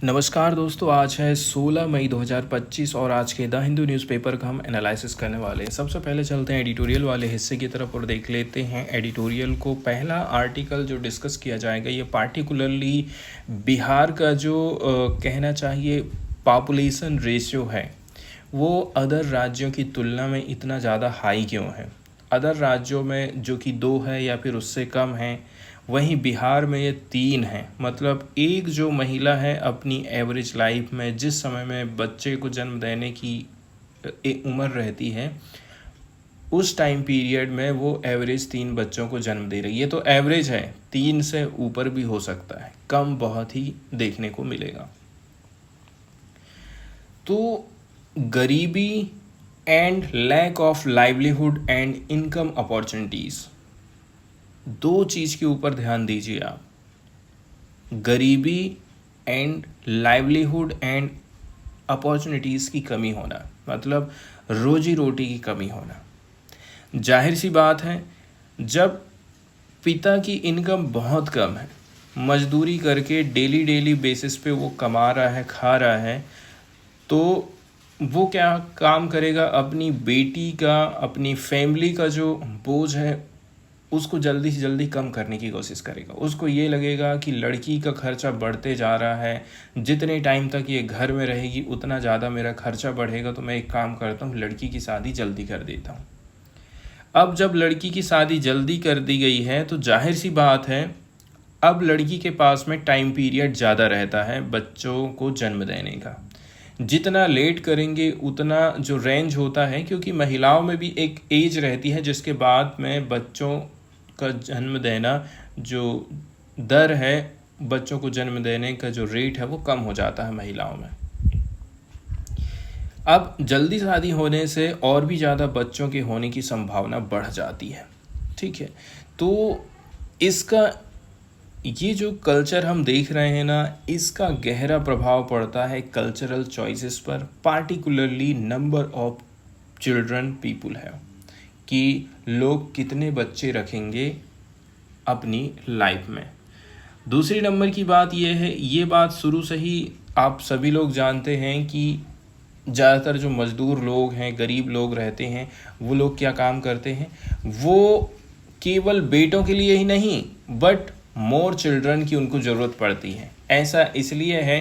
नमस्कार दोस्तों, आज है 16 मई 2025 और आज के द हिंदू न्यूज़पेपर का हम एनालिसिस करने वाले हैं। सबसे पहले चलते हैं एडिटोरियल वाले हिस्से की तरफ और देख लेते हैं एडिटोरियल को। पहला आर्टिकल जो डिस्कस किया जाएगा ये पार्टिकुलरली बिहार का जो कहना चाहिए पॉपुलेशन रेशियो है वो अदर राज्यों की तुलना में इतना ज़्यादा हाई क्यों है। अदर राज्यों में जो कि 2 है या फिर उससे कम है, वहीं बिहार में ये 3 है। मतलब एक जो महिला है अपनी एवरेज लाइफ में जिस समय में बच्चे को जन्म देने की उम्र रहती है, उस टाइम पीरियड में वो एवरेज 3 बच्चों को जन्म दे रही है। तो एवरेज है, 3 से ऊपर भी हो सकता है, कम बहुत ही देखने को मिलेगा। तो गरीबी and lack of livelihood and income opportunities, 2 चीज़ के ऊपर ध्यान दीजिए आप। गरीबी एंड लाइवलीहुड एंड अपॉर्चुनिटीज़ की कमी होना, मतलब रोजी रोटी की कमी होना। जाहिर सी बात है, जब पिता की इनकम बहुत कम है, मजदूरी करके डेली बेसिस पे वो कमा रहा है, खा रहा है, तो वो क्या काम करेगा, अपनी बेटी का, अपनी फैमिली का जो बोझ है उसको जल्दी से जल्दी कम करने की कोशिश करेगा। उसको ये लगेगा कि लड़की का खर्चा बढ़ते जा रहा है, जितने टाइम तक ये घर में रहेगी उतना ज़्यादा मेरा खर्चा बढ़ेगा, तो मैं एक काम करता हूँ, लड़की की शादी जल्दी कर देता हूँ। अब जब लड़की की शादी जल्दी कर दी गई है तो जाहिर सी बात है, अब लड़की के पास में टाइम पीरियड ज़्यादा रहता है बच्चों को जन्म देने का। जितना लेट करेंगे उतना जो रेंज होता है, क्योंकि महिलाओं में भी एक एज रहती है जिसके बाद में बच्चों का जन्म देना, जो दर है बच्चों को जन्म देने का जो रेट है वो कम हो जाता है महिलाओं में। अब जल्दी शादी होने से और भी ज़्यादा बच्चों के होने की संभावना बढ़ जाती है। ठीक है, तो इसका ये जो कल्चर हम देख रहे हैं ना, इसका गहरा प्रभाव पड़ता है कल्चरल चॉइसेस पर, particularly number of children people है कि लोग कितने बच्चे रखेंगे अपनी लाइफ में। दूसरी नंबर की बात यह है, ये बात शुरू से ही आप सभी लोग जानते हैं कि ज़्यादातर जो मज़दूर लोग हैं, गरीब लोग रहते हैं, वो लोग क्या काम करते हैं, वो केवल बेटों के लिए ही नहीं बट मोर चिल्ड्रन की उनको ज़रूरत पड़ती है। ऐसा इसलिए है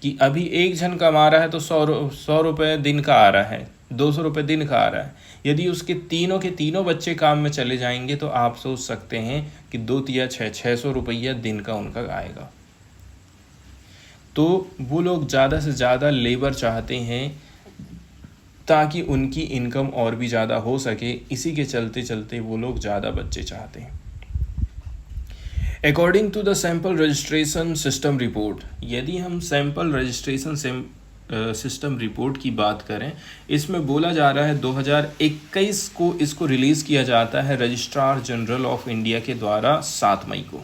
कि अभी एक जन कमा रहा है तो 100 रुपये दिन का आ रहा है, 200 रुपये दिन का आ रहा है। यदि उसके तीनों के तीनों बच्चे काम में चले जाएंगे तो आप सोच सकते हैं कि 2 या 600 रुपया दिन का उनका आएगा। तो वो लोग ज़्यादा से ज़्यादा लेबर चाहते हैं ताकि उनकी इनकम और भी ज़्यादा हो सके। इसी के चलते चलते वो लोग ज़्यादा बच्चे चाहते हैं। According to the sample registration system report, यदि हम सैम्पल रजिस्ट्रेशन सिस्टम रिपोर्ट की बात करें, इसमें बोला जा रहा है 2021 को इसको रिलीज़ किया जाता है रजिस्ट्रार जनरल ऑफ इंडिया के द्वारा 7 मई को,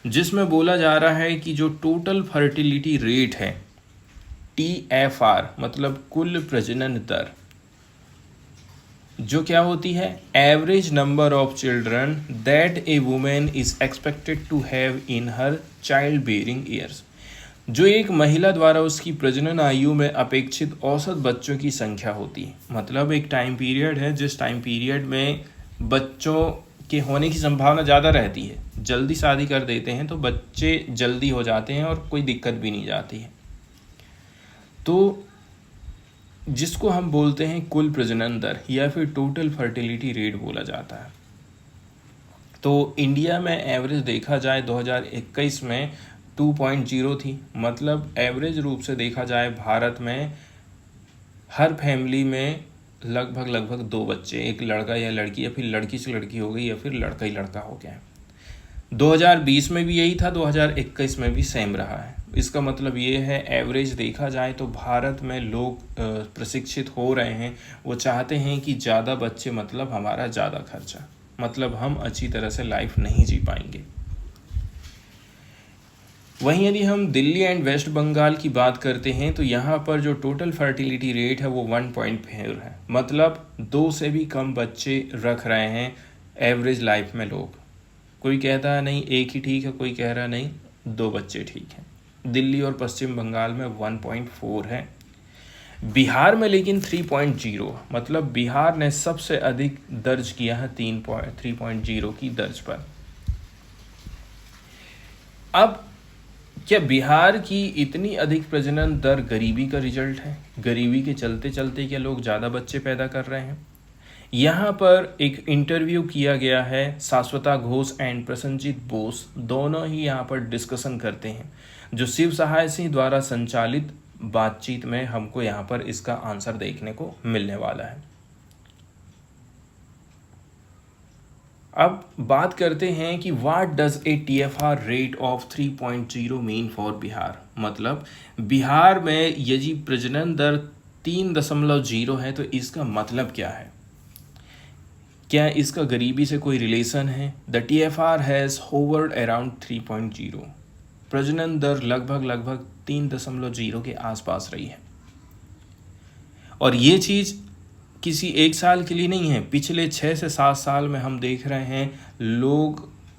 जिसमें बोला जा रहा है कि जो टोटल फर्टिलिटी रेट है TFR, मतलब कुल प्रजनन दर, जो क्या होती है, average number of children that a women is expected to have in her child bearing years, जो एक महिला द्वारा उसकी प्रजनन आयु में अपेक्षित औसत बच्चों की संख्या होती है। मतलब एक टाइम पीरियड है जिस टाइम पीरियड में बच्चों के होने की संभावना ज़्यादा रहती है। जल्दी शादी कर देते हैं तो बच्चे जल्दी हो जाते हैं और कोई दिक्कत भी नहीं जाती है। तो जिसको हम बोलते हैं कुल प्रजनन दर या फिर टोटल फर्टिलिटी रेट बोला जाता है। तो इंडिया में एवरेज देखा जाए 2021 में 2.0 थी। मतलब एवरेज रूप से देखा जाए भारत में हर फैमिली में लगभग 2 बच्चे, एक लड़का या लड़की, या फिर लड़की से लड़की हो गई या फिर लड़का ही लड़का हो गया। 2020 में भी यही था, 2021 में भी सेम रहा है। इसका मतलब ये है, एवरेज देखा जाए तो भारत में लोग प्रशिक्षित हो रहे हैं। वो चाहते हैं कि ज़्यादा बच्चे, मतलब हमारा ज़्यादा खर्चा, मतलब हम अच्छी तरह से लाइफ नहीं जी पाएंगे। वहीं यदि हम दिल्ली एंड वेस्ट बंगाल की बात करते हैं तो यहाँ पर जो टोटल फर्टिलिटी रेट है वो 1.4 है। मतलब 2 से भी कम बच्चे रख रहे हैं एवरेज लाइफ में लोग। कोई कहता है नहीं 1 ही ठीक है, कोई कह रहा नहीं 2 बच्चे ठीक हैं। दिल्ली और पश्चिम बंगाल में 1.4 है। बिहार में लेकिन 3.0, मतलब बिहार ने सबसे अधिक दर्ज किया है 3.0 की दर्ज पर। अब क्या बिहार की इतनी अधिक प्रजनन दर गरीबी का रिजल्ट है? गरीबी के चलते चलते क्या लोग ज़्यादा बच्चे पैदा कर रहे हैं? यहाँ पर एक इंटरव्यू किया गया है, शाश्वता घोष एंड प्रसन्नजीत बोस दोनों ही यहाँ पर डिस्कशन करते हैं, जो शिव सहाय सिंह द्वारा संचालित बातचीत में हमको यहाँ पर इसका आंसर देखने को मिलने वाला है। अब बात करते हैं कि what does a TFR rate of 3.0 mean for Bihar. मतलब बिहार में यदि प्रजनन दर 3.0 है तो इसका मतलब क्या है? क्या इसका गरीबी से कोई रिलेशन है? The TFR has hovered around 3.0। प्रजनन दर लगभग 3.0 के आसपास रही है, और ये चीज़ किसी एक साल के लिए नहीं है। पिछले 6 से 7 साल में हम देख रहे हैं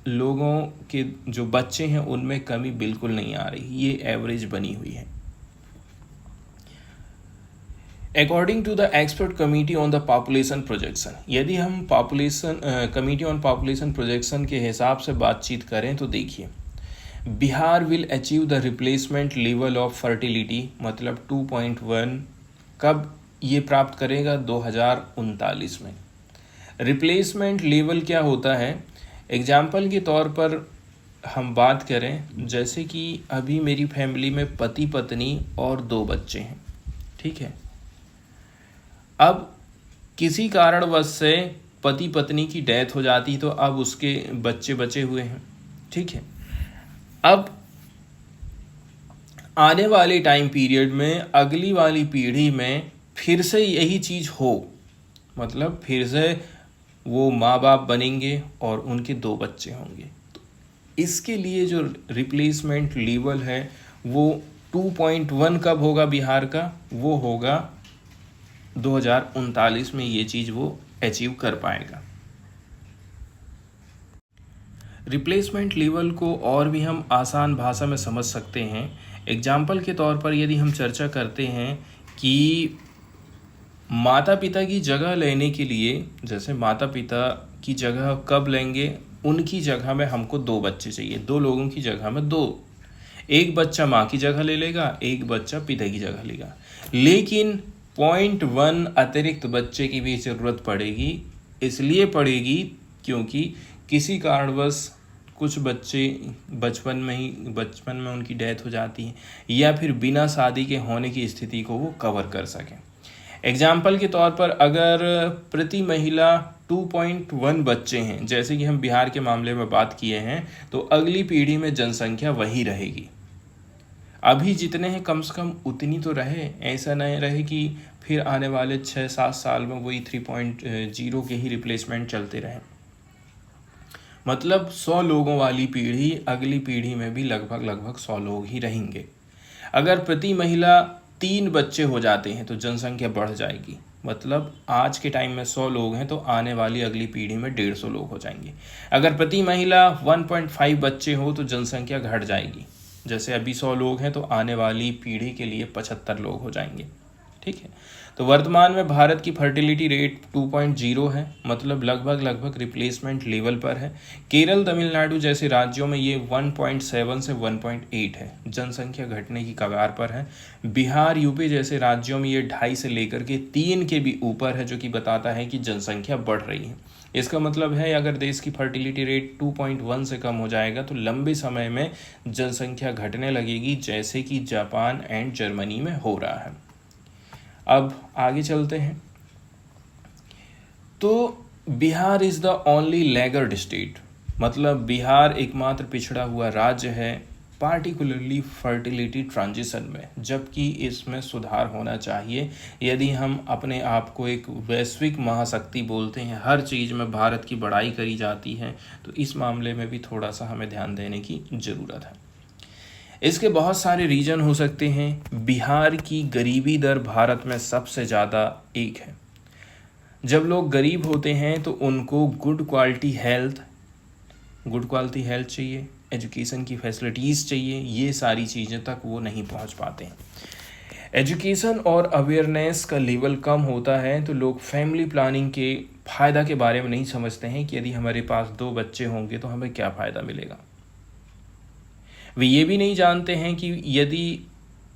लोगों के जो बच्चे हैं उनमें कमी बिल्कुल नहीं आ रही, ये एवरेज बनी हुई है। According to the expert committee on the population projection, यदि हम कमिटी ऑन पॉपुलेशन प्रोजेक्शन के हिसाब से बातचीत करें तो देखिए, Bihar will achieve the replacement level of fertility, मतलब 2.1 कब ये प्राप्त करेगा? 2039 में। रिप्लेसमेंट लेवल क्या होता है? एग्जाम्पल के तौर पर हम बात करें, जैसे कि अभी मेरी फैमिली में पति पत्नी और 2 बच्चे हैं, ठीक है। अब किसी कारणवश से पति पत्नी की डेथ हो जाती तो अब उसके बच्चे बचे हुए हैं, ठीक है। अब आने वाले टाइम पीरियड में अगली वाली पीढ़ी में फिर से यही चीज़ हो, मतलब फिर से वो माँ बाप बनेंगे और उनके 2 बच्चे होंगे, तो इसके लिए जो रिप्लेसमेंट लेवल है वो 2.1 कब होगा बिहार का? वो होगा 2039 में, ये चीज़ वो अचीव कर पाएगा। रिप्लेसमेंट लेवल को और भी हम आसान भाषा में समझ सकते हैं। एग्जाम्पल के तौर पर यदि हम चर्चा करते हैं कि माता पिता की जगह लेने के लिए, जैसे माता पिता की जगह कब लेंगे? उनकी जगह में हमको 2 बच्चे चाहिए, 2 लोगों की जगह में 2, एक बच्चा माँ की जगह ले लेगा, एक बच्चा पिता की जगह लेगा, लेकिन 0.1 अतिरिक्त बच्चे की भी ज़रूरत पड़ेगी। इसलिए पड़ेगी क्योंकि किसी कारणवश कुछ बच्चे बचपन में उनकी डेथ हो जाती है, या फिर बिना शादी के होने की स्थिति को वो कवर कर सकें। एग्जाम्पल के तौर पर अगर प्रति महिला 2.1 बच्चे हैं, जैसे कि हम बिहार के मामले में बात किए हैं, तो अगली पीढ़ी में जनसंख्या वही रहेगी। अभी जितने हैं कम से कम उतनी तो रहे, ऐसा नहीं रहे कि फिर आने वाले 6-7 साल में वही 3.0 के ही रिप्लेसमेंट चलते रहे। मतलब 100 लोगों वाली पीढ़ी अगली पीढ़ी में भी लगभग 100 लोग ही रहेंगे। अगर प्रति महिला 3 बच्चे हो जाते हैं तो जनसंख्या बढ़ जाएगी, मतलब आज के टाइम में 100 लोग हैं तो आने वाली अगली पीढ़ी में 150 लोग हो जाएंगे। अगर प्रति महिला 1.5 बच्चे हो तो जनसंख्या घट जाएगी, जैसे अभी 100 लोग हैं तो आने वाली पीढ़ी के लिए 75 लोग हो जाएंगे, ठीक है। तो वर्तमान में भारत की फर्टिलिटी रेट 2.0 है, मतलब लगभग रिप्लेसमेंट लेवल पर है। केरल तमिलनाडु जैसे राज्यों में ये 1.7 से 1.8 है, जनसंख्या घटने की कगार पर है। बिहार यूपी जैसे राज्यों में ये 2.5 से लेकर के 3 के भी ऊपर है, जो कि बताता है कि जनसंख्या बढ़ रही है। इसका मतलब है अगर देश की फर्टिलिटी रेट 2.1 से कम हो जाएगा तो लंबे समय में जनसंख्या घटने लगेगी, जैसे कि जापान एंड जर्मनी में हो रहा है। अब आगे चलते हैं। तो Bihar is the only laggard state, मतलब बिहार एकमात्र पिछड़ा हुआ राज्य है पार्टिकुलरली फर्टिलिटी ट्रांजिशन में, जबकि इसमें सुधार होना चाहिए। यदि हम अपने आप को एक वैश्विक महाशक्ति बोलते हैं, हर चीज़ में भारत की बड़ाई करी जाती है, तो इस मामले में भी थोड़ा सा हमें ध्यान देने की ज़रूरत है। इसके बहुत सारे रीजन हो सकते हैं। बिहार की गरीबी दर भारत में सबसे ज़्यादा एक है। जब लोग गरीब होते हैं तो उनको गुड क्वालिटी हेल्थ चाहिए, एजुकेशन की फैसिलिटीज़ चाहिए, ये सारी चीज़ें तक वो नहीं पहुंच पाते हैं। एजुकेशन और अवेयरनेस का लेवल कम होता है तो लोग फैमिली प्लानिंग के फ़ायदा के बारे में नहीं समझते हैं कि यदि हमारे पास 2 बच्चे होंगे तो हमें क्या फ़ायदा मिलेगा। वे ये भी नहीं जानते हैं कि यदि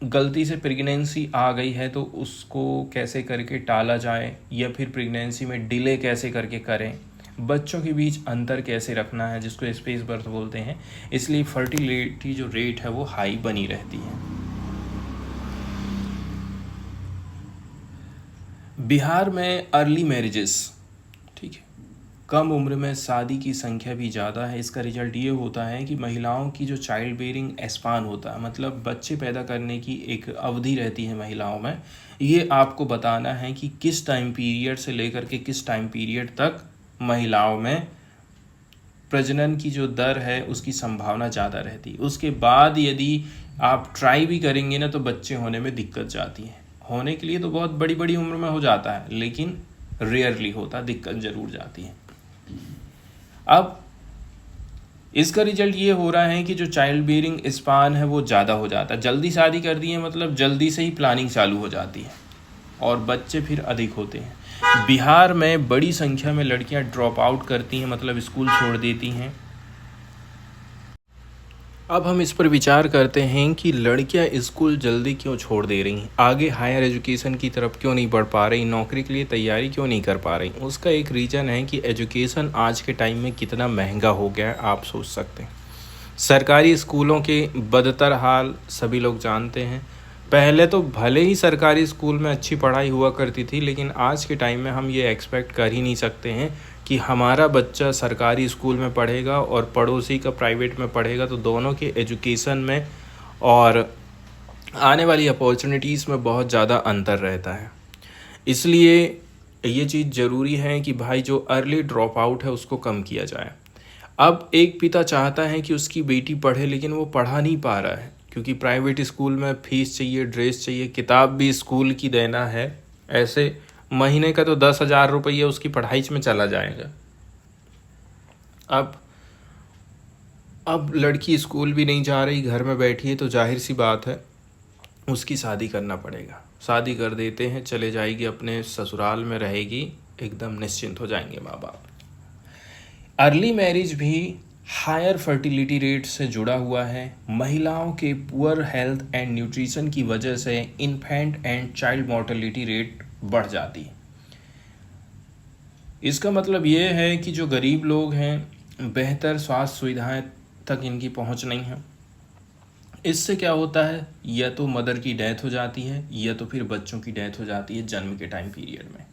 गलती से प्रेगनेंसी आ गई है तो उसको कैसे करके टाला जाए, या फिर प्रेगनेंसी में डिले कैसे करके करें, बच्चों के बीच अंतर कैसे रखना है, जिसको स्पेस बर्थ बोलते हैं। इसलिए फर्टिलिटी जो रेट है वो हाई बनी रहती है। बिहार में अर्ली मैरिजेस, ठीक है, कम उम्र में शादी की संख्या भी ज़्यादा है। इसका रिजल्ट ये होता है कि महिलाओं की जो चाइल्ड बेयरिंग स्पान होता है, मतलब बच्चे पैदा करने की एक अवधि रहती है महिलाओं में, ये आपको बताना है कि किस टाइम पीरियड से लेकर के किस टाइम पीरियड तक महिलाओं में प्रजनन की जो दर है उसकी संभावना ज़्यादा रहती है। उसके बाद यदि आप ट्राई भी करेंगे ना तो बच्चे होने में दिक्कत जाती है। होने के लिए तो बहुत बड़ी बड़ी उम्र में हो जाता है, लेकिन रेयरली होता, दिक्कत ज़रूर जाती है। अब इसका रिजल्ट ये हो रहा है कि जो चाइल्ड बेयरिंग स्पान है वो ज़्यादा हो जाता है। जल्दी शादी कर दी है मतलब जल्दी से ही प्लानिंग चालू हो जाती है और बच्चे फिर अधिक होते हैं। बिहार में बड़ी संख्या में लड़कियां ड्रॉप आउट करती हैं, मतलब स्कूल छोड़ देती हैं। अब हम इस पर विचार करते हैं कि लड़कियां स्कूल जल्दी क्यों छोड़ दे रही हैं, आगे हायर एजुकेशन की तरफ क्यों नहीं बढ़ पा रही, नौकरी के लिए तैयारी क्यों नहीं कर पा रही। उसका एक रीज़न है कि एजुकेशन आज के टाइम में कितना महंगा हो गया है, आप सोच सकते हैं। सरकारी स्कूलों के बदतर हाल सभी लोग जानते हैं। पहले तो भले ही सरकारी स्कूल में अच्छी पढ़ाई हुआ करती थी, लेकिन आज के टाइम में हम ये एक्सपेक्ट कर ही नहीं सकते हैं कि हमारा बच्चा सरकारी स्कूल में पढ़ेगा और पड़ोसी का प्राइवेट में पढ़ेगा, तो दोनों के एजुकेशन में और आने वाली अपॉर्चुनिटीज़ में बहुत ज़्यादा अंतर रहता है। इसलिए ये चीज़ ज़रूरी है कि भाई जो अर्ली ड्रॉप आउट है उसको कम किया जाए। अब एक पिता चाहता है कि उसकी बेटी पढ़े, लेकिन वो पढ़ा नहीं पा रहा है क्योंकि प्राइवेट स्कूल में फ़ीस चाहिए, ड्रेस चाहिए, किताब भी स्कूल की देना है। ऐसे महीने का तो 10,000 रुपये उसकी पढ़ाई में चला जाएगा। अब लड़की स्कूल भी नहीं जा रही, घर में बैठी है, तो जाहिर सी बात है उसकी शादी करना पड़ेगा। शादी कर देते हैं, चले जाएगी अपने ससुराल में रहेगी, एकदम निश्चिंत हो जाएंगे माँ बाप। अर्ली मैरिज भी हायर फर्टिलिटी रेट से जुड़ा हुआ है। महिलाओं के पुअर हेल्थ एंड न्यूट्रिशन की वजह से infant and child mortality rate बढ़ जाती है। इसका मतलब ये है कि जो गरीब लोग हैं, बेहतर स्वास्थ्य सुविधाएं तक इनकी पहुंच नहीं है। इससे क्या होता है, या तो मदर की डेथ हो जाती है या तो फिर बच्चों की डेथ हो जाती है जन्म के टाइम पीरियड में।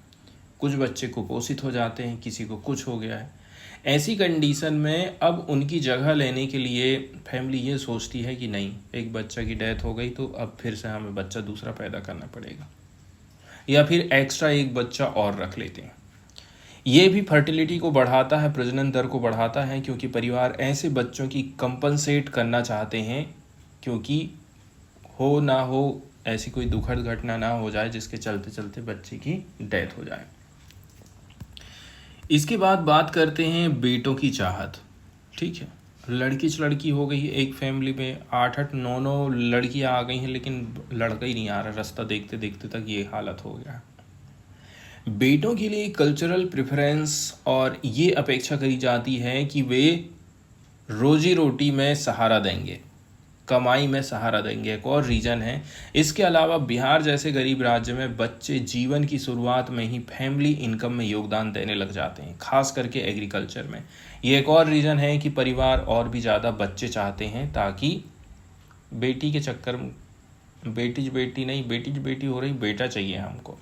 कुछ बच्चे कुपोषित हो जाते हैं, किसी को कुछ हो गया है। ऐसी कंडीशन में अब उनकी जगह लेने के लिए फैमिली ये सोचती है कि नहीं, एक बच्चा की डेथ हो गई तो अब फिर से हमें बच्चा दूसरा पैदा करना पड़ेगा, या फिर एक्स्ट्रा एक बच्चा और रख लेते हैं। ये भी फर्टिलिटी को बढ़ाता है, प्रजनन दर को बढ़ाता है, क्योंकि परिवार ऐसे बच्चों की कंपनसेट करना चाहते हैं, क्योंकि हो ना हो ऐसी कोई दुखद घटना ना हो जाए जिसके चलते चलते बच्चे की डेथ हो जाए। इसके बाद बात करते हैं बेटों की चाहत। ठीक है, लड़की हो गई एक फैमिली में, 8-8 9 लड़कियां आ गई हैं, लेकिन लड़का ही नहीं आ रहा। रास्ता देखते देखते तक ये हालत हो गया। बेटों के लिए कल्चरल प्रेफरेंस और ये अपेक्षा करी जाती है कि वे रोजी रोटी में सहारा देंगे, कमाई में सहारा देंगे, एक और रीज़न है। इसके अलावा बिहार जैसे गरीब राज्य में बच्चे जीवन की शुरुआत में ही फैमिली इनकम में योगदान देने लग जाते हैं, खास करके एग्रीकल्चर में। ये एक और रीज़न है कि परिवार और भी ज़्यादा बच्चे चाहते हैं, ताकि बेटी के चक्कर में बेटी बेटी हो रही, बेटा चाहिए हमको।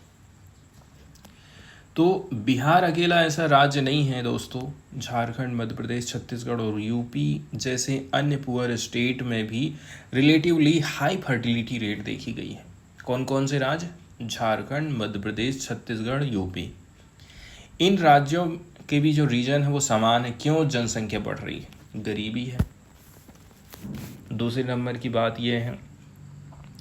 तो बिहार अकेला ऐसा राज्य नहीं है दोस्तों। झारखंड, मध्य प्रदेश, छत्तीसगढ़ और यूपी जैसे अन्य पुअर स्टेट में भी रिलेटिवली हाई फर्टिलिटी रेट देखी गई है। कौन कौन से राज्य? झारखंड, मध्य प्रदेश, छत्तीसगढ़, यूपी। इन राज्यों के भी जो रीजन है वो समान है। क्यों? जनसंख्या बढ़ रही है, गरीबी है। दूसरे नंबर की बात यह है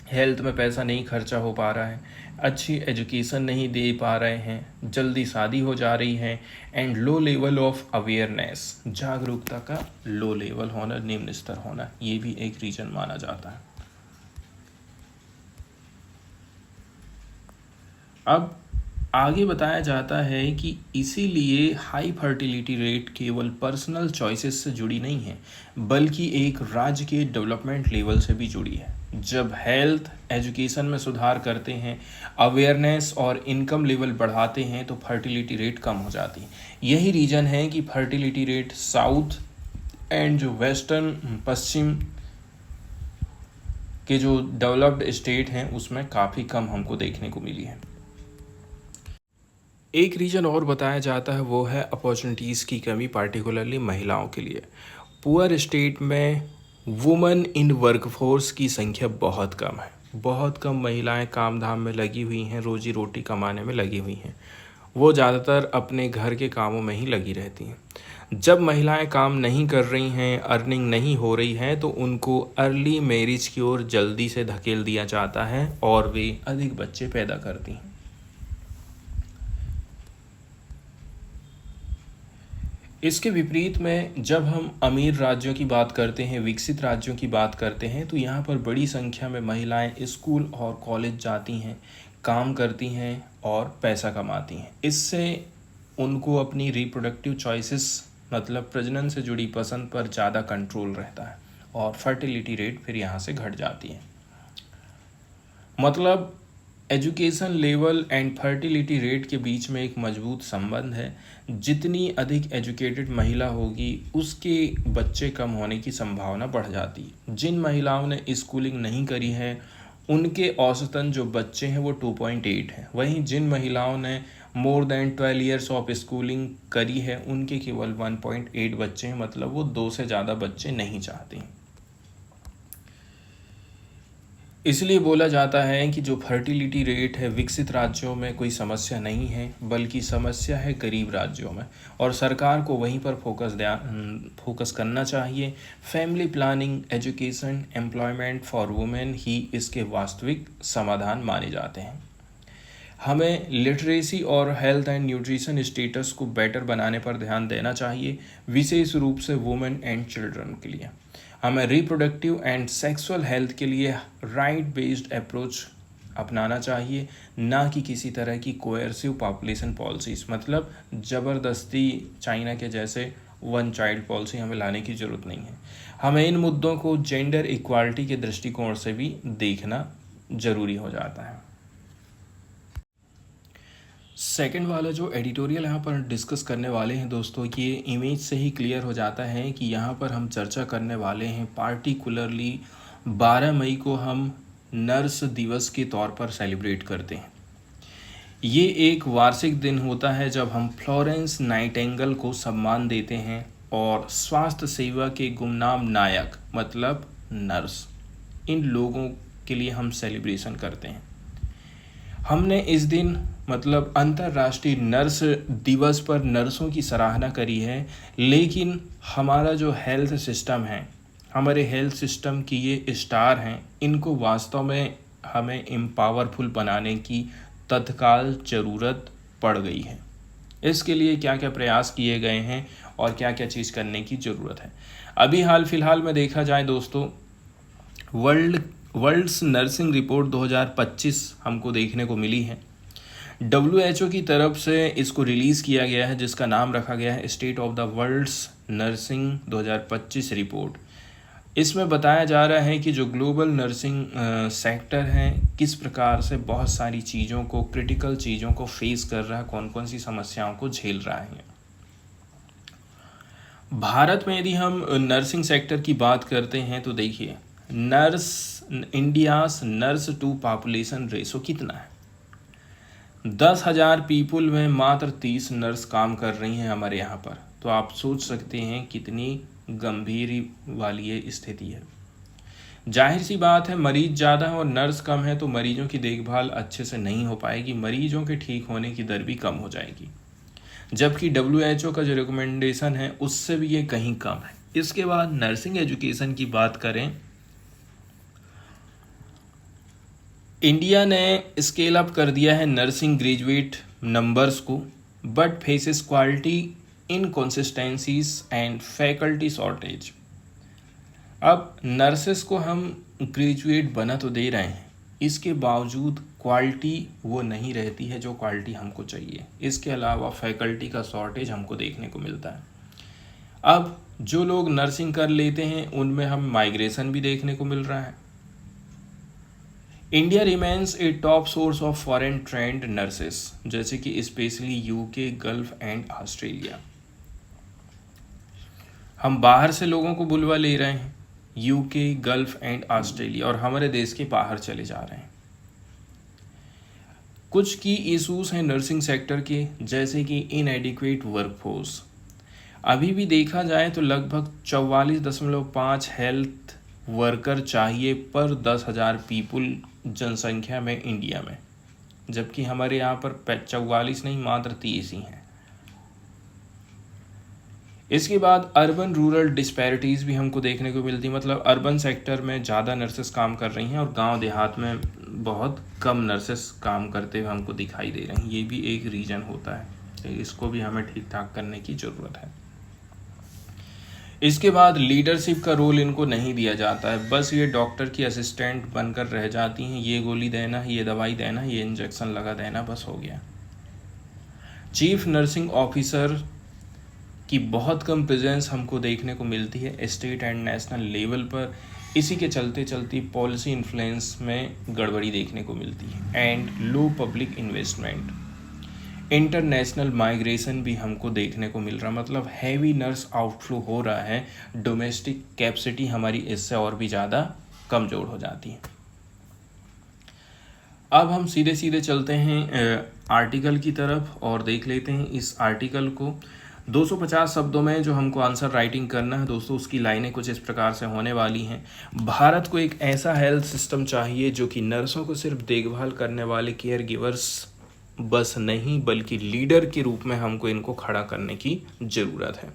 हेल्थ में पैसा नहीं खर्चा हो पा रहा है, अच्छी एजुकेशन नहीं दे पा रहे हैं, जल्दी शादी हो जा रही है, and low level of awareness, जागरूकता का लो लेवल होना, निम्न स्तर होना, ये भी एक रीजन माना जाता है। अब आगे बताया जाता है कि इसीलिए हाई फर्टिलिटी रेट केवल पर्सनल चॉइसेस से जुड़ी नहीं है, बल्कि एक राज्य के डेवलपमेंट लेवल से भी जुड़ी है। जब हेल्थ एजुकेशन में सुधार करते हैं, अवेयरनेस और इनकम लेवल बढ़ाते हैं, तो फर्टिलिटी रेट कम हो जाती है। यही रीज़न है कि फर्टिलिटी रेट साउथ एंड जो वेस्टर्न पश्चिम के जो डेवलप्ड स्टेट हैं उसमें काफ़ी कम हमको देखने को मिली है। एक रीज़न और बताया जाता है, वो है अपॉर्चुनिटीज़ की कमी, पार्टिकुलरली महिलाओं के लिए। पुअर स्टेट में वुमेन इन वर्कफोर्स की संख्या बहुत कम है, बहुत कम महिलाएं काम धाम में लगी हुई हैं, रोजी रोटी कमाने में लगी हुई हैं। वो ज़्यादातर अपने घर के कामों में ही लगी रहती हैं। जब महिलाएं काम नहीं कर रही हैं, अर्निंग नहीं हो रही है, तो उनको अर्ली मैरिज की ओर जल्दी से धकेल दिया जाता है और वे अधिक बच्चे पैदा करती हैं। इसके विपरीत में जब हम अमीर राज्यों की बात करते हैं, विकसित राज्यों की बात करते हैं, तो यहाँ पर बड़ी संख्या में महिलाएं स्कूल और कॉलेज जाती हैं, काम करती हैं और पैसा कमाती हैं। इससे उनको अपनी रिप्रोडक्टिव चॉइसेस, मतलब प्रजनन से जुड़ी पसंद पर ज़्यादा कंट्रोल रहता है और फर्टिलिटी रेट फिर यहाँ से घट जाती है। मतलब education level and fertility rate के बीच में एक मजबूत संबंध है। जितनी अधिक एजुकेटेड महिला होगी, उसके बच्चे कम होने की संभावना बढ़ जाती है। जिन महिलाओं ने स्कूलिंग नहीं करी है, उनके औसतन जो बच्चे हैं वो 2.8 हैं। वहीं जिन महिलाओं ने more than 12 years of schooling करी है, उनके केवल 1.8 बच्चे हैं। मतलब वो 2 से ज़्यादा बच्चे नहीं चाहती। इसलिए बोला जाता है कि जो फर्टिलिटी रेट है विकसित राज्यों में कोई समस्या नहीं है, बल्कि समस्या है गरीब राज्यों में, और सरकार को वहीं पर फोकस करना चाहिए। Family planning, education, employment for women ही इसके वास्तविक समाधान माने जाते हैं। हमें लिटरेसी और हेल्थ एंड न्यूट्रिशन स्टेटस को बेटर बनाने पर ध्यान देना चाहिए, विशेष रूप से वुमेन एंड चिल्ड्रन के लिए। हमें रिप्रोडक्टिव एंड सेक्सुअल हेल्थ के लिए राइट बेस्ड अप्रोच अपनाना चाहिए, ना कि किसी तरह की कोएर्सिव पॉपुलेशन पॉलिसीज, मतलब ज़बरदस्ती चाइना के जैसे वन चाइल्ड पॉलिसी हमें लाने की ज़रूरत नहीं है। हमें इन मुद्दों को जेंडर इक्वालिटी के दृष्टिकोण से भी देखना ज़रूरी हो जाता है। सेकंड वाला जो एडिटोरियल यहाँ पर डिस्कस करने वाले हैं दोस्तों, ये इमेज से ही क्लियर हो जाता है कि यहाँ पर हम चर्चा करने वाले हैं पार्टिकुलरली 12 मई को हम नर्स दिवस के तौर पर सेलिब्रेट करते हैं। ये एक वार्षिक दिन होता है जब हम फ्लोरेंस नाइटिंगेल को सम्मान देते हैं और स्वास्थ्य सेवा के गुमनाम नायक, मतलब नर्स, इन लोगों के लिए हम सेलिब्रेशन करते हैं। हमने इस दिन, मतलब अंतर्राष्ट्रीय नर्स दिवस पर नर्सों की सराहना करी है, लेकिन हमारा जो हेल्थ सिस्टम है, हमारे हेल्थ सिस्टम की ये स्टार हैं, इनको वास्तव में हमें एम्पावरफुल बनाने की तत्काल ज़रूरत पड़ गई है। इसके लिए क्या क्या प्रयास किए गए हैं और क्या क्या चीज़ करने की ज़रूरत है। अभी हाल फिलहाल में देखा जाए दोस्तों, वर्ल्ड्स नर्सिंग रिपोर्ट 2025 हमको देखने को मिली है। WHO की तरफ से इसको रिलीज़ किया गया है, जिसका नाम रखा गया है state of the world's nursing 2025 report. इसमें बताया जा रहा है कि जो ग्लोबल नर्सिंग सेक्टर है, किस प्रकार से बहुत सारी चीज़ों को, क्रिटिकल चीज़ों को फेस कर रहा है, कौन कौन सी समस्याओं को झेल रहा है। भारत में यदि हम नर्सिंग सेक्टर की बात करते हैं तो देखिए, India's nurse to population ratio कितना है। 10,000 पीपुल में मात्र 30 नर्स काम कर रही हैं हमारे यहाँ पर। तो आप सोच सकते हैं कितनी गंभीर वाली ये स्थिति है। जाहिर सी बात है, मरीज ज़्यादा है और नर्स कम है, तो मरीजों की देखभाल अच्छे से नहीं हो पाएगी, मरीजों के ठीक होने की दर भी कम हो जाएगी, जबकि WHO का जो रिकमेंडेशन है उससे भी ये कहीं कम है। इसके बाद नर्सिंग एजुकेशन की बात करें इंडिया ने स्केल अप कर दिया है नर्सिंग ग्रेजुएट नंबर्स को, but faces quality inconsistencies and faculty shortage. अब नर्सेस को हम ग्रेजुएट बना तो दे रहे हैं, इसके बावजूद क्वालिटी वो नहीं रहती है जो क्वालिटी हमको चाहिए। इसके अलावा फैकल्टी का शॉर्टेज हमको देखने को मिलता है। अब जो लोग नर्सिंग कर लेते हैं उनमें हम माइग्रेशन भी देखने को मिल रहा है। India remains A top source of foreign trend nurses, जैसे कि specially UK, gulf and Australia. हम बाहर से लोगों को बुलवा ले रहे हैं, यूके, गल्फ एंड ऑस्ट्रेलिया, और हमारे देश के बाहर चले जा रहे हैं। कुछ की इशूज़ हैं नर्सिंग सेक्टर के, जैसे कि इनएडिक्वेट वर्कफोर्स। अभी भी देखा जाए तो लगभग 44.5 हेल्थ वर्कर चाहिए पर 10,000 पीपुल जनसंख्या में इंडिया में, जबकि हमारे यहाँ पर 44 नहीं मात्र 30 ही हैं। इसके बाद अर्बन रूरल डिस्पैरिटीज़ भी हमको देखने को मिलती है, मतलब अर्बन सेक्टर में ज़्यादा नर्सेस काम कर रही हैं और गांव देहात में बहुत कम नर्सेस काम करते हुए हमको दिखाई दे रही हैं। ये भी एक रीज़न होता है, तो इसको भी हमें ठीक ठाक करने की ज़रूरत है। इसके बाद लीडरशिप का रोल इनको नहीं दिया जाता है, बस ये डॉक्टर की असिस्टेंट बनकर रह जाती हैं। ये गोली देना, ये दवाई देना, ये इंजेक्शन लगा देना, बस हो गया। चीफ नर्सिंग ऑफिसर की बहुत कम प्रेजेंस हमको देखने को मिलती है स्टेट एंड नेशनल लेवल पर। इसी के चलते चलती पॉलिसी इन्फ्लुएंस में गड़बड़ी देखने को मिलती है and low public investment. International migration भी हमको देखने को मिल रहा, मतलब हैवी नर्स आउटफ्लो हो रहा है। डोमेस्टिक कैपेसिटी हमारी इससे और भी ज़्यादा कमज़ोर हो जाती है। अब हम सीधे सीधे चलते हैं आर्टिकल की तरफ और देख लेते हैं इस आर्टिकल को। 250 शब्दों में जो हमको आंसर राइटिंग करना है दोस्तों, उसकी लाइनें कुछ इस प्रकार से होने वाली हैं। भारत को एक ऐसा हेल्थ सिस्टम चाहिए जो कि नर्सों को सिर्फ देखभाल करने वाले केयर गिवर्स बस नहीं, बल्कि लीडर के रूप में हमको इनको खड़ा करने की ज़रूरत है।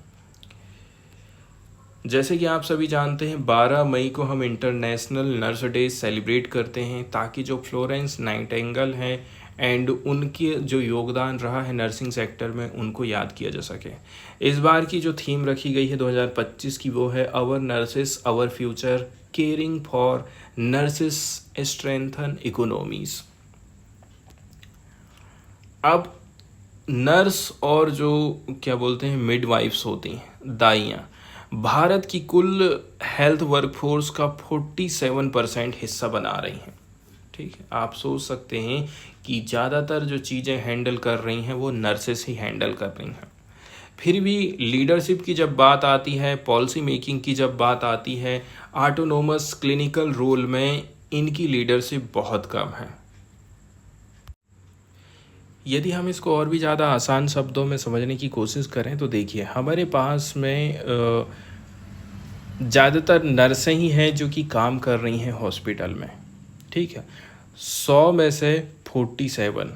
जैसे कि आप सभी जानते हैं 12 मई को हम इंटरनेशनल नर्स डे सेलिब्रेट करते हैं, ताकि जो फ्लोरेंस नाइटिंगेल हैं एंड उनके जो योगदान रहा है नर्सिंग सेक्टर में उनको याद किया जा सके। इस बार की जो थीम रखी गई है 2025 की, वो है our nurses our future, caring for nurses strengthen economies. अब नर्स और जो क्या बोलते हैं मिडवाइफ्स होती हैं, दाइयाँ, भारत की कुल हेल्थ वर्कफोर्स का 47% हिस्सा बना रही हैं। ठीक है, आप सोच सकते हैं कि ज़्यादातर जो चीज़ें हैंडल कर रही हैं वो नर्सेस ही हैंडल कर रही हैं। फिर भी लीडरशिप की जब बात आती है, पॉलिसी मेकिंग की जब बात आती है, ऑटोनोमस क्लिनिकल रोल में इनकी लीडरशिप बहुत कम है। यदि हम इसको और भी ज़्यादा आसान शब्दों में समझने की कोशिश करें तो देखिए, हमारे पास में ज़्यादातर नर्सें ही हैं जो कि काम कर रही हैं हॉस्पिटल में। ठीक है, 100 में से 47।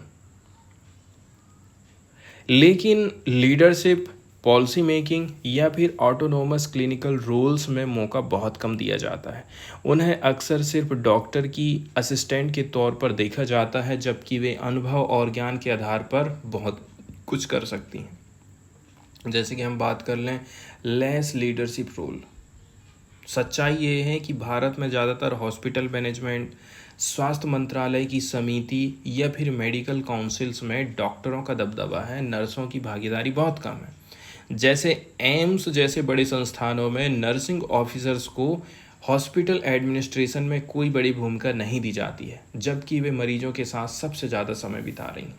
लेकिन लीडरशिप, पॉलिसी मेकिंग या फिर ऑटोनोमस क्लिनिकल रोल्स में मौका बहुत कम दिया जाता है। उन्हें अक्सर सिर्फ डॉक्टर की असिस्टेंट के तौर पर देखा जाता है, जबकि वे अनुभव और ज्ञान के आधार पर बहुत कुछ कर सकती हैं। जैसे कि हम बात कर लें लेस लीडरशिप रोल। सच्चाई ये है कि भारत में ज़्यादातर हॉस्पिटल मैनेजमेंट, स्वास्थ्य मंत्रालय की समिति या फिर मेडिकल काउंसिल्स में डॉक्टरों का दबदबा है, नर्सों की भागीदारी बहुत कम है। जैसे एम्स जैसे बड़े संस्थानों में नर्सिंग ऑफिसर्स को हॉस्पिटल एडमिनिस्ट्रेशन में कोई बड़ी भूमिका नहीं दी जाती है, जबकि वे मरीजों के साथ सबसे ज़्यादा समय बिता रही हैं।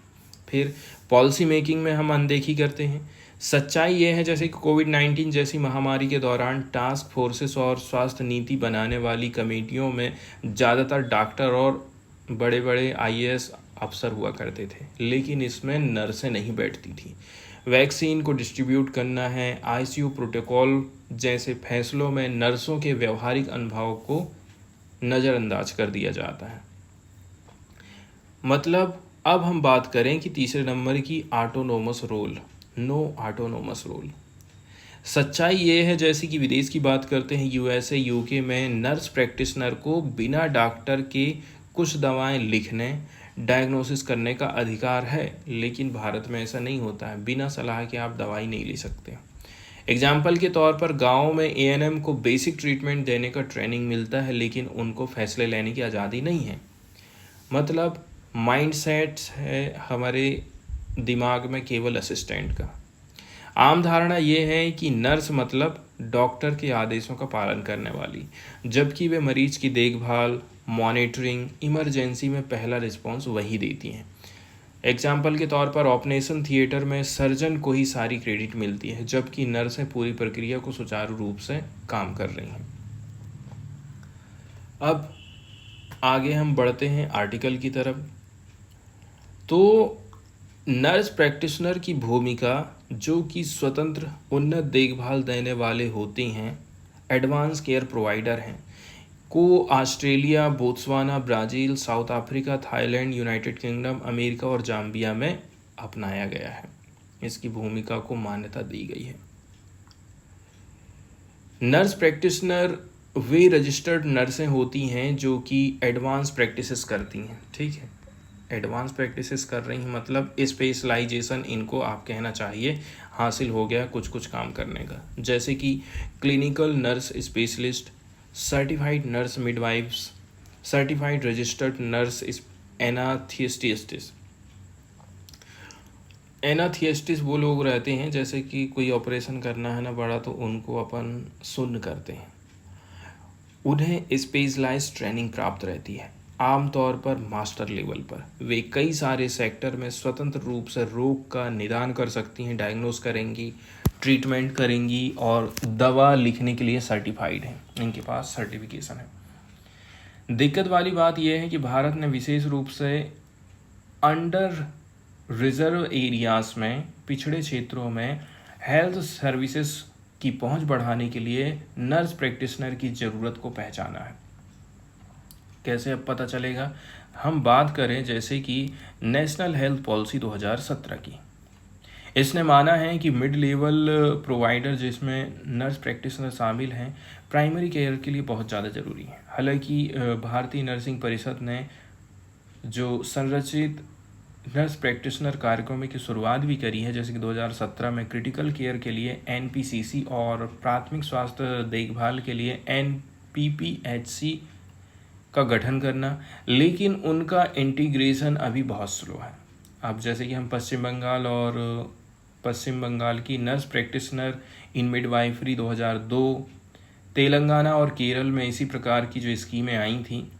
फिर पॉलिसी मेकिंग में हम अनदेखी करते हैं। सच्चाई ये है जैसे कि कोविड-19 जैसी महामारी के दौरान टास्क फोर्सेस और स्वास्थ्य नीति बनाने वाली कमेटियों में ज़्यादातर डॉक्टर और बड़े बड़े आईएएस अफसर हुआ करते थे, लेकिन इसमें नर्सें नहीं बैठती थी। वैक्सीन को डिस्ट्रीब्यूट करना है, आईसीयू प्रोटोकॉल जैसे फैसलों में नर्सों के व्यवहारिक अनुभव को नज़रअंदाज कर दिया जाता है। मतलब अब हम बात करें कि तीसरे नंबर की autonomous role, no autonomous role. सच्चाई ये है जैसे कि विदेश की बात करते हैं, यूएसए, यूके में नर्स प्रैक्टिशनर को बिना डॉक्टर के कुछ दवाएं लिखने, डायग्नोसिस करने का अधिकार है, लेकिन भारत में ऐसा नहीं होता है। बिना सलाह के आप दवाई नहीं ले सकते। एग्जाम्पल के तौर पर गाँव में एएनएम को बेसिक ट्रीटमेंट देने का ट्रेनिंग मिलता है, लेकिन उनको फैसले लेने की आज़ादी नहीं है। मतलब माइंडसेट है हमारे दिमाग में केवल असिस्टेंट का। आम धारणा ये है कि नर्स मतलब डॉक्टर के आदेशों का पालन करने वाली, जबकि वे मरीज की देखभाल, मॉनिटरिंग, इमरजेंसी में पहला रिस्पॉन्स वही देती हैं। एग्जाम्पल के तौर पर ऑपरेशन थिएटर में सर्जन को ही सारी क्रेडिट मिलती है, जबकि नर्सें पूरी प्रक्रिया को सुचारू रूप से काम कर रही हैं। अब आगे हम बढ़ते हैं आर्टिकल की तरफ। तो नर्स प्रैक्टिशनर की भूमिका, जो कि स्वतंत्र उन्नत देखभाल देने वाले होते हैं, एडवांस केयर प्रोवाइडर हैं, को Australia, Botswana, Brazil, south Africa, Thailand, United kingdom, America और जाम्बिया में अपनाया गया है। इसकी भूमिका को मान्यता दी गई है। नर्स प्रैक्टिशनर वे रजिस्टर्ड नर्सें होती हैं जो कि एडवांस प्रैक्टिसेस करती हैं। ठीक है, एडवांस प्रैक्टिसेस कर रही हैं मतलब स्पेशलाइजेशन इनको आप कहना चाहिए हासिल हो गया कुछ कुछ काम करने का, जैसे कि clinical nurse specialist, certified nurse midwifes, certified registered nurse anaesthetist. Anaesthetist वो लोग रहते हैं जैसे कि कोई ऑपरेशन करना है ना बड़ा, तो उनको अपन सुन्न करते हैं, उन्हें स्पेशलाइज्ड ट्रेनिंग प्राप्त रहती है, आमतौर पर मास्टर लेवल पर। वे कई सारे सेक्टर में स्वतंत्र रूप से रोग का निदान कर सकती हैं, डायग्नोस करेंगी, ट्रीटमेंट करेंगी और दवा लिखने के लिए सर्टिफाइड हैं, इनके पास सर्टिफिकेशन है। दिक्कत वाली बात यह है कि भारत ने विशेष रूप से अंडर रिजर्व एरियाज में, पिछड़े क्षेत्रों में हेल्थ सर्विसेज की पहुंच बढ़ाने के लिए नर्स प्रैक्टिशनर की ज़रूरत को पहचाना है। कैसे अब पता चलेगा? हम बात करें जैसे कि नेशनल हेल्थ पॉलिसी 2017 की। इसने माना है कि मिड लेवल प्रोवाइडर जिसमें नर्स प्रैक्टिशनर शामिल हैं, प्राइमरी केयर के लिए बहुत ज़्यादा ज़रूरी है। हालांकि भारतीय नर्सिंग परिषद ने जो संरचित नर्स प्रैक्टिशनर कार्यक्रमों की शुरुआत भी करी है, जैसे कि 2017 में क्रिटिकल केयर के लिए एनपीसीसी और प्राथमिक स्वास्थ्य देखभाल के लिए एनपीपीएचसी का गठन करना, लेकिन उनका इंटीग्रेशन अभी बहुत स्लो है। अब जैसे कि हम पश्चिम बंगाल की नर्स प्रैक्टिशनर इन मिडवाइफरी 2002, तेलंगाना और केरल में इसी प्रकार की जो स्कीमें आई थी,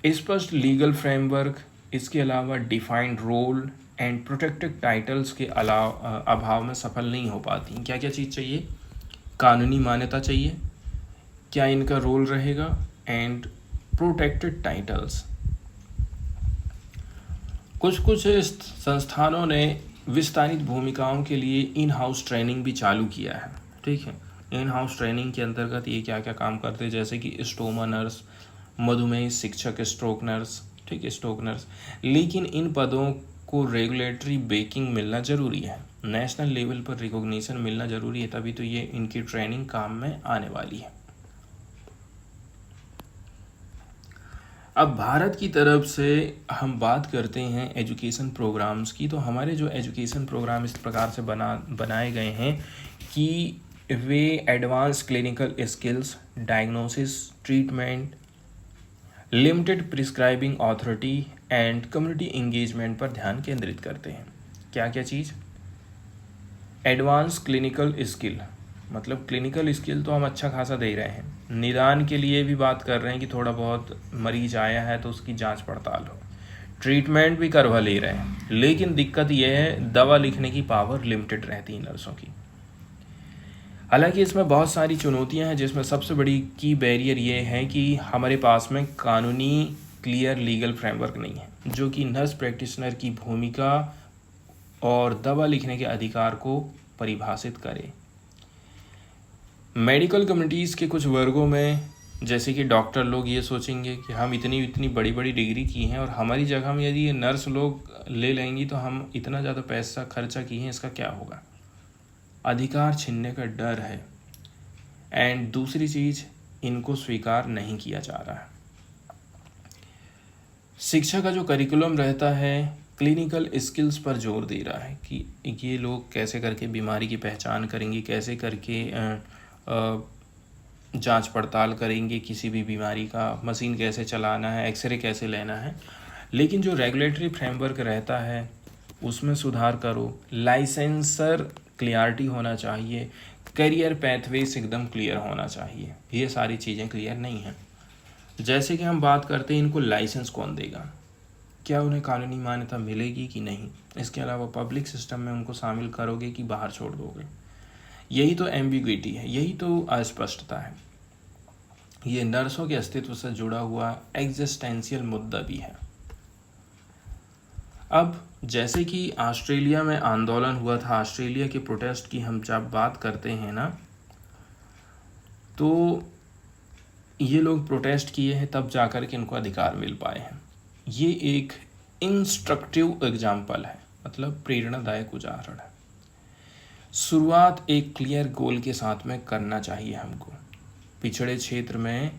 स्पष्ट लीगल फ्रेमवर्क, इसके अलावा defined role and protected titles के अभाव में सफल नहीं हो पाती। क्या क्या चीज़ चाहिए? कानूनी मान्यता चाहिए, क्या इनका रोल रहेगा, एंड प्रोटेक्टेड टाइटल्स। कुछ संस्थानों ने विस्तारित भूमिकाओं के लिए इन हाउस ट्रेनिंग भी चालू किया है। ठीक है, इन हाउस ट्रेनिंग के अंतर्गत ये क्या क्या काम करते हैं, जैसे कि स्टोमा नर्स, मधुमेह शिक्षक, स्ट्रोक नर्स, ठीक है, स्ट्रोक नर्स। लेकिन इन पदों को रेगुलेटरी बेकिंग मिलना ज़रूरी है, नेशनल लेवल पर रिकॉग्निशन मिलना ज़रूरी है, तभी तो ये इनकी ट्रेनिंग काम में आने वाली है। अब भारत की तरफ से हम बात करते हैं एजुकेशन प्रोग्राम्स की। तो हमारे जो एजुकेशन प्रोग्राम इस प्रकार से बनाए गए हैं कि वे advance clinical skills, diagnosis, treatment, limited prescribing authority and community engagement पर ध्यान केंद्रित करते हैं। क्या क्या चीज़? एडवांस क्लिनिकल स्किल, मतलब क्लिनिकल स्किल तो हम अच्छा खासा दे रहे हैं, निदान के लिए भी बात कर रहे हैं कि थोड़ा बहुत मरीज आया है तो उसकी जांच पड़ताल हो, ट्रीटमेंट भी करवा ले रहे हैं, लेकिन दिक्कत यह है दवा लिखने की पावर लिमिटेड रहती है नर्सों की। हालांकि इसमें बहुत सारी चुनौतियां हैं, जिसमें सबसे बड़ी की बैरियर ये है कि हमारे पास में कानूनी क्लियर लीगल फ्रेमवर्क नहीं है, जो कि नर्स प्रैक्टिशनर की भूमिका और दवा लिखने के अधिकार को परिभाषित करे। मेडिकल कम्युनिटीज़ के कुछ वर्गों में, जैसे कि डॉक्टर लोग ये सोचेंगे कि हम इतनी बड़ी बड़ी डिग्री की हैं और हमारी जगह में यदि ये नर्स लोग ले लेंगी तो हम इतना ज़्यादा पैसा खर्चा किए हैं, इसका क्या होगा? अधिकार छीनने का डर है। एंड दूसरी चीज़, इनको स्वीकार नहीं किया जा रहा है। शिक्षा का जो करिकुलम रहता है क्लिनिकल स्किल्स पर जोर दे रहा है कि ये लोग कैसे करके बीमारी की पहचान करेंगे, कैसे करके जांच पड़ताल करेंगे किसी भी बीमारी का, मशीन कैसे चलाना है, एक्सरे कैसे लेना है। लेकिन जो रेगुलेटरी फ्रेमवर्क रहता है उसमें सुधार करो, लाइसेंसर क्लियरिटी होना चाहिए, करियर पैथवेज एकदम क्लियर होना चाहिए। ये सारी चीज़ें क्लियर नहीं हैं। जैसे कि हम बात करते हैं इनको लाइसेंस कौन देगा, क्या उन्हें कानूनी मान्यता मिलेगी कि नहीं, इसके अलावा पब्लिक सिस्टम में उनको शामिल करोगे कि बाहर छोड़ दोगे। यही तो एम्बिग्विटी है, यही तो अस्पष्टता है। ये नर्सों के अस्तित्व से जुड़ा हुआ एग्जिस्टेंशियल मुद्दा भी है। अब जैसे कि ऑस्ट्रेलिया में आंदोलन हुआ था, ऑस्ट्रेलिया के प्रोटेस्ट की हम जब बात करते हैं ना, तो ये लोग प्रोटेस्ट किए हैं तब जाकर के इनको अधिकार मिल पाए हैं। ये एक इंस्ट्रक्टिव एग्जाम्पल है, मतलब प्रेरणादायक उदाहरण है। शुरुआत एक क्लियर गोल के साथ में करना चाहिए हमको। पिछड़े क्षेत्र में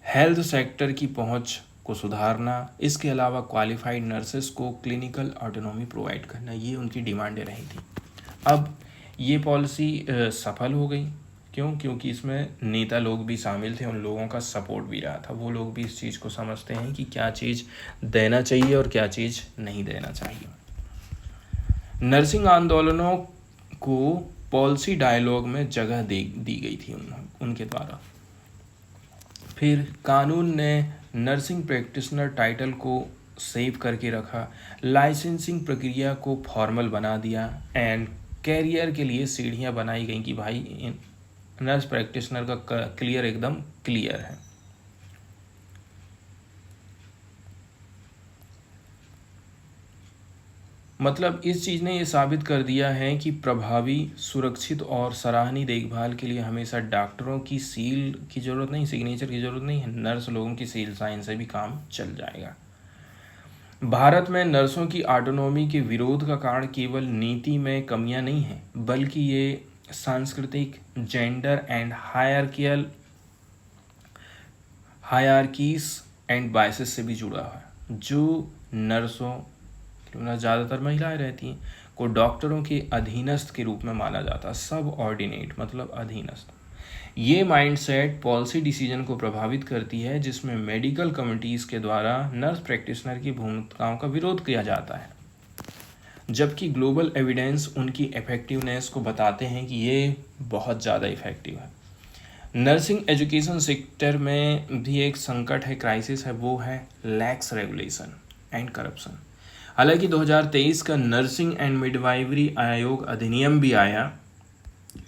हेल्थ सेक्टर की पहुंच को सुधारना, इसके अलावा क्वालिफाइड नर्सेस को क्लिनिकल ऑटोनॉमी प्रोवाइड करना, ये उनकी डिमांडें रही थी। अब ये पॉलिसी सफल हो गई। क्यों? क्योंकि इसमें नेता लोग भी शामिल थे, उन लोगों का सपोर्ट भी रहा था। वो लोग भी इस चीज़ को समझते हैं कि क्या चीज़ देना चाहिए और क्या चीज़ नहीं देना चाहिए। नर्सिंग आंदोलनों को पॉलिसी डायलॉग में जगह दी गई थी उनके द्वारा। फिर कानून ने नर्सिंग प्रैक्टिशनर टाइटल को सेव करके रखा, लाइसेंसिंग प्रक्रिया को फॉर्मल बना दिया एंड कैरियर के लिए सीढ़ियां बनाई गई कि भाई नर्स प्रैक्टिशनर का क्लियर एकदम क्लियर है। मतलब इस चीज़ ने ये साबित कर दिया है कि प्रभावी, सुरक्षित और सराहनीय देखभाल के लिए हमेशा डॉक्टरों की सील की ज़रूरत नहीं, सिग्नेचर की ज़रूरत नहीं है, नर्स लोगों की सील साइन से भी काम चल जाएगा। भारत में नर्सों की ऑटोनॉमी के विरोध का कारण केवल नीति में कमियां नहीं है, बल्कि ये सांस्कृतिक, gender and hierarchies and biases से भी जुड़ा है। जो नर्सों, ज़्यादातर महिलाएं रहती हैं, को डॉक्टरों के अधीनस्थ के रूप में माना जाता है। सब ऑर्डिनेट मतलब अधीनस्थ। ये माइंडसेट पॉलिसी डिसीजन को प्रभावित करती है, जिसमें मेडिकल कमिटीज़ के द्वारा नर्स प्रैक्टिशनर की भूमिकाओं का विरोध किया जाता है, जबकि ग्लोबल एविडेंस उनकी इफेक्टिवनेस को बताते हैं कि ये बहुत ज़्यादा इफेक्टिव है। नर्सिंग एजुकेशन सेक्टर में भी एक संकट है, क्राइसिस है, वो है लैक्स रेगुलेशन एंड करप्शन। हालांकि 2023 का नर्सिंग एंड मिडवाइवरी आयोग अधिनियम भी आया,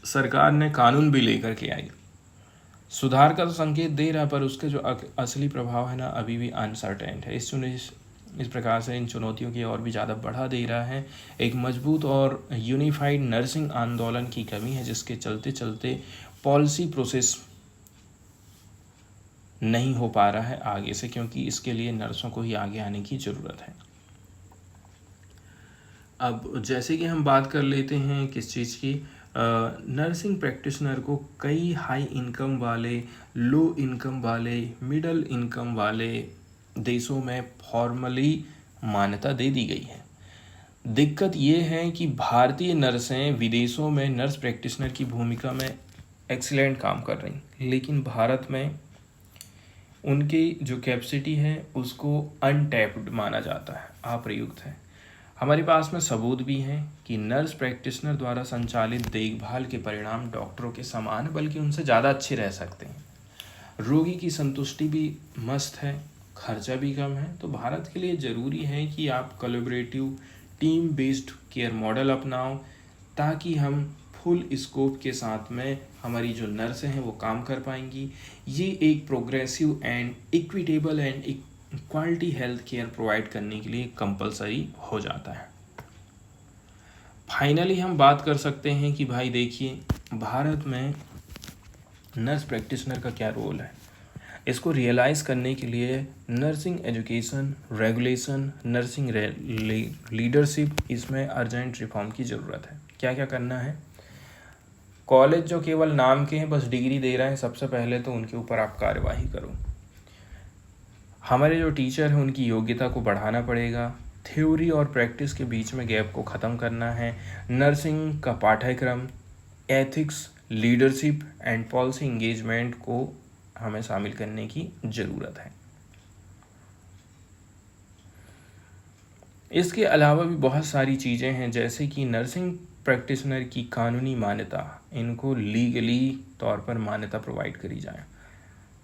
सरकार ने कानून भी लेकर के आई, सुधार का तो संकेत दे रहा, पर उसके जो असली प्रभाव है ना, अभी भी अनसर्टेन है। इस प्रकार से इन चुनौतियों की और भी ज़्यादा बढ़ा दे रहा है। एक मजबूत और यूनिफाइड नर्सिंग आंदोलन की कमी है, जिसके चलते चलते पॉलिसी प्रोसेस नहीं हो पा रहा है आगे से, क्योंकि इसके लिए नर्सों को ही आगे आने की ज़रूरत है। अब जैसे कि हम बात कर लेते हैं किस चीज़ की, नर्सिंग प्रैक्टिशनर को कई हाई इनकम वाले, लो इनकम वाले, मिडल इनकम वाले देशों में फॉर्मली मान्यता दे दी गई है। दिक्कत ये है कि भारतीय नर्सें विदेशों में नर्स प्रैक्टिशनर की भूमिका में एक्सीलेंट काम कर रही, लेकिन भारत में उनकी जो कैपेसिटी है उसको अनटैप्ड माना जाता है, अप्रयुक्त है। हमारे पास में सबूत भी हैं कि नर्स प्रैक्टिशनर द्वारा संचालित देखभाल के परिणाम डॉक्टरों के समान, बल्कि उनसे ज़्यादा अच्छे रह सकते हैं। रोगी की संतुष्टि भी मस्त है, खर्चा भी कम है। तो भारत के लिए ज़रूरी है कि आप collaborative team based care model अपनाओ, ताकि हम फुल स्कोप के साथ में हमारी जो नर्सें हैं वो काम कर पाएंगी। ये एक progressive and equitable and quality health care provide करने के लिए कंपलसरी हो जाता है। फाइनली हम बात कर सकते हैं कि भाई देखिए, भारत में नर्स प्रैक्टिशनर का क्या रोल है। इसको रियलाइज़ करने के लिए nursing education, regulation, nursing leadership, इसमें अर्जेंट रिफॉर्म की ज़रूरत है। क्या क्या करना है? कॉलेज जो केवल नाम के हैं, बस डिग्री दे रहे हैं, सबसे पहले तो उनके ऊपर आप कार्यवाही करो। हमारे जो टीचर हैं उनकी योग्यता को बढ़ाना पड़ेगा। थ्योरी और प्रैक्टिस के बीच में गैप को ख़त्म करना है। नर्सिंग का पाठ्यक्रम ethics, leadership and policy engagement को हमें शामिल करने की ज़रूरत है। इसके अलावा भी बहुत सारी चीज़ें हैं, जैसे कि नर्सिंग प्रैक्टिशनर की कानूनी मान्यता, इनको लीगली तौर पर मान्यता प्रोवाइड करी जाए।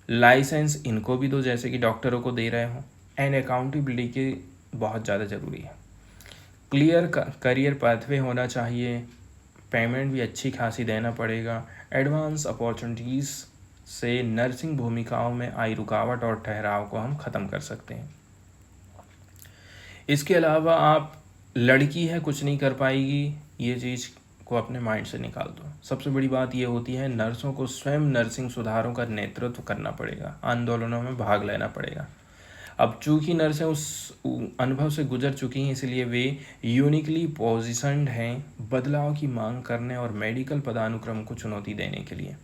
लाइसेंस इनको भी दो जैसे कि डॉक्टरों को दे रहे हो। एंड अकाउंटेबिलिटी के बहुत ज़्यादा ज़रूरी है। क्लियर करियर पाथवे होना चाहिए। पेमेंट भी अच्छी खासी देना पड़ेगा। एडवांस अपॉर्चुनिटीज़ से नर्सिंग भूमिकाओं में आई रुकावट और ठहराव को हम ख़त्म कर सकते हैं। इसके अलावा आप लड़की है कुछ नहीं कर पाएगी, ये चीज़ को अपने माइंड से निकाल दो। सबसे बड़ी बात ये होती है, नर्सों को स्वयं नर्सिंग सुधारों का नेतृत्व करना पड़ेगा, आंदोलनों में भाग लेना पड़ेगा। अब चूंकि नर्सें उस अनुभव से गुजर चुकी हैं, इसलिए वे यूनिकली पोजिशन्ड हैं बदलाव की मांग करने और मेडिकल पदानुक्रम को चुनौती देने के लिए।